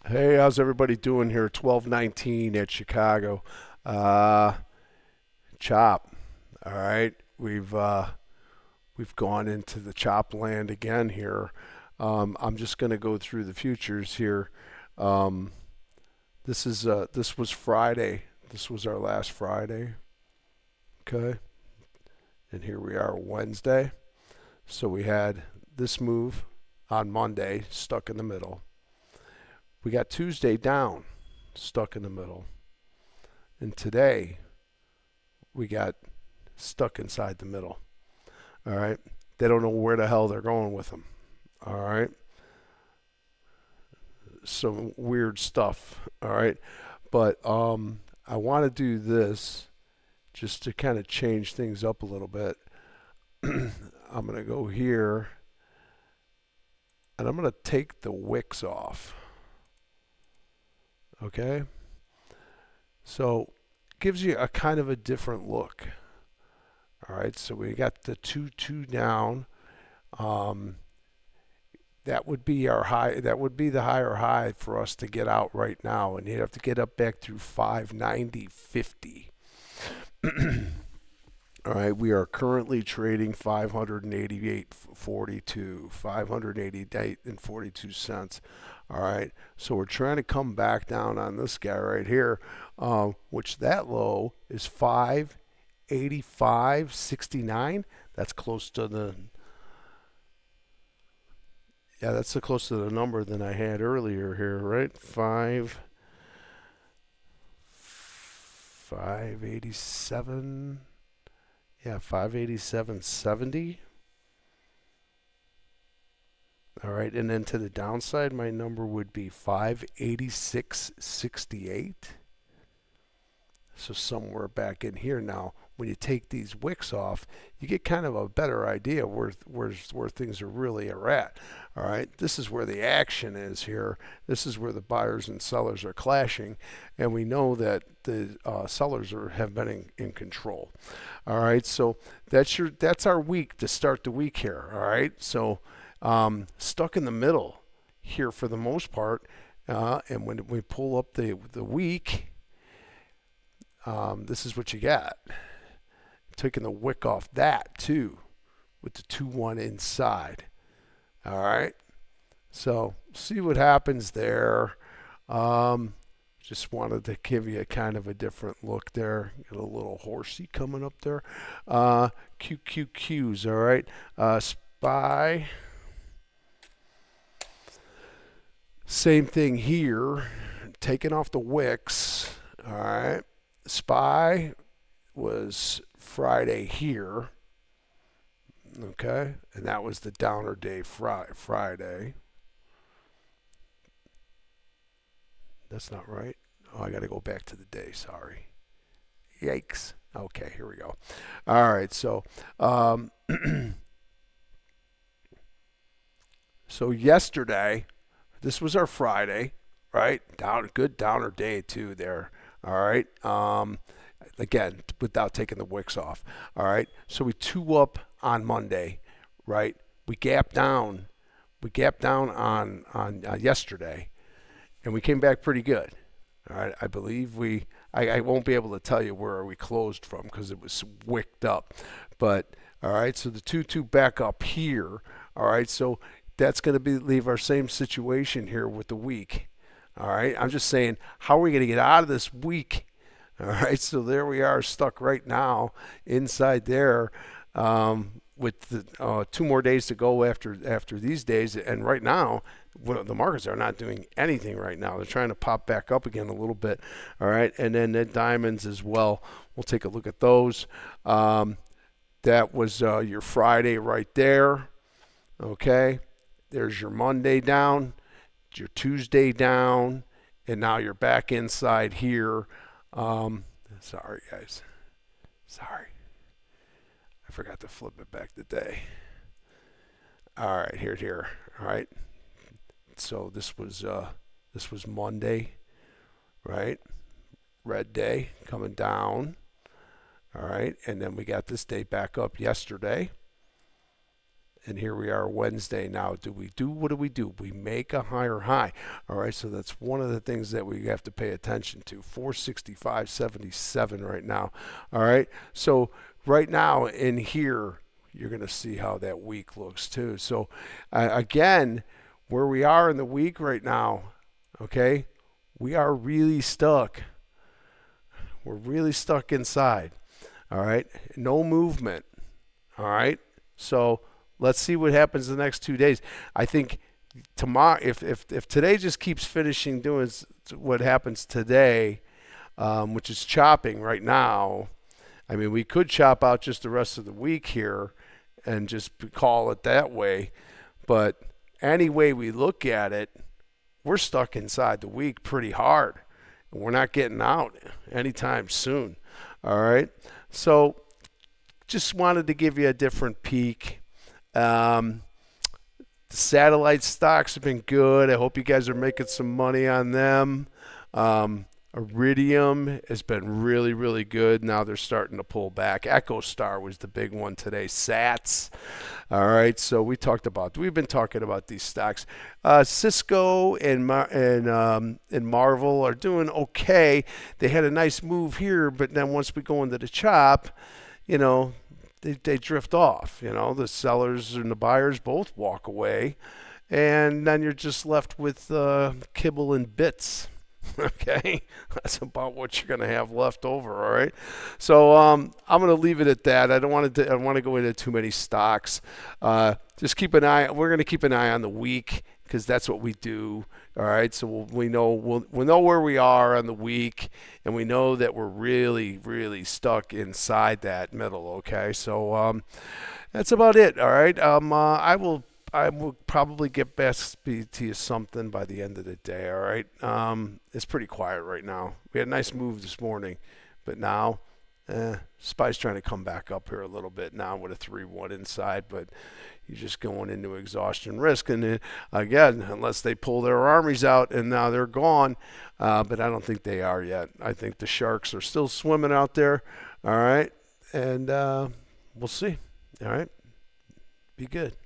Hey, how's everybody doing here? 12:19 at Chicago. Uh, Chop. All right, we've gone into the chop land again here. I'm just going to go through the futures here. Um, this was Friday. This was our last Friday. Okay, and here we are Wednesday. So we had this move on Monday, stuck in the middle. We got Tuesday down, stuck in the middle, and today we got stuck inside the middle. All right. They don't know where the hell they're going with them. All right. Some weird stuff. All right. But I want to do this just to kind of change things up a little bit. I'm going to go here and I'm going to take the wicks off. Okay. So gives you a kind of a different look. All right. So we got the 2-2 down. Um, that would be our high. That would be the higher high for us to get out right now, and you'd have to get up back through 590.50. All right, we are currently trading 588.42, 588 and 42 cents. All right, so we're trying to come back down on this guy right here, which that low is 585.69. That's close to the Yeah, that's the close to the number than I had earlier here, right? 587. Yeah, 587.70. All right, and then to the downside, my number would be 586.68. So somewhere back in here now, when you take these wicks off, you get kind of a better idea where things are really at. All right, this is where the action is here. This is where the buyers and sellers are clashing, and we know that the sellers have been in control. All right, so that's our week to start the week here. All right, so stuck in the middle here for the most part, and when we pull up the week. This is what you got. Taking the wick off that too, with the 2-1 inside. All right. So see what happens there. Just wanted to give you a kind of a different look there. Get a little horsey coming up there. QQQs. All right. SPY. Same thing here. Taking off the wicks. All right. SPY was Friday here, okay, and that was the downer day Friday. That's not right. Oh, I got to go back to the day. Sorry. Yikes. Okay, here we go. All right, so so yesterday, this was our Friday, right? Good downer day too there. All right. Again, without taking the wicks off. All right. So we two up on Monday, right? We gap down. We gap down on yesterday, and we came back pretty good. All right. I believe we. I won't be able to tell you where we closed from because it was wicked up, but all right. So the 2-2 back up here. All right. So that's going to leave our same situation here with the week. All right. I'm just saying, how are we going to get out of this week? All right, so there we are, stuck right now inside there, with the 2 more days to go after these days. And right now, the markets are not doing anything right now. They're trying to pop back up again a little bit. All right, and then the diamonds as well. We'll take a look at those. That was your Friday right there. Okay, there's your Monday down, your Tuesday down, and now you're back inside here. Sorry, guys. Sorry. I forgot to flip it back today. All right, here. All right. So this was Monday, right? Red day coming down. All right, and then we got this day back up yesterday. And here we are Wednesday now. What do we do? We make a higher high. All right, so that's one of the things that we have to pay attention to. 465.77 right now. All right, so right now in here, you're going to see how that week looks too. So again, where we are in the week right now, okay, we are really stuck. We're really stuck inside. All right, no movement. All right, so let's see what happens the next 2 days. I think tomorrow, if today just keeps finishing doing what happens today, which is chopping right now. I mean, we could chop out just the rest of the week here and just call it that way. But any way we look at it, we're stuck inside the week pretty hard. And we're not getting out anytime soon. All right. So just wanted to give you a different peek. The satellite stocks have been good. I hope you guys are making some money on them. Iridium has been really, really good. Now they're starting to pull back. EchoStar was the big one today. SATs. All right, so we've been talking about these stocks. Cisco and Marvel are doing okay. They had a nice move here, but then once we go into the chop, you know, they drift off. You know, the sellers and the buyers both walk away, and then you're just left with kibble and bits. Okay, that's about what you're going to have left over. All right, so I'm going to leave it at that. I don't want to go into too many stocks. Just keep an eye. We're going to keep an eye on the week because that's what we do. All right, so we'll know where we are on the week, and we know that we're really, really stuck inside that middle. Okay, so that's about it. All right, I will probably get back to you something by the end of the day. All right, it's pretty quiet right now. We had a nice move this morning, but now SPY's trying to come back up here a little bit now with a 3-1 inside, but you're just going into exhaustion risk. And again, unless they pull their armies out and now they're gone, but I don't think they are yet. I think the sharks are still swimming out there. All right, and we'll see. All right, be good.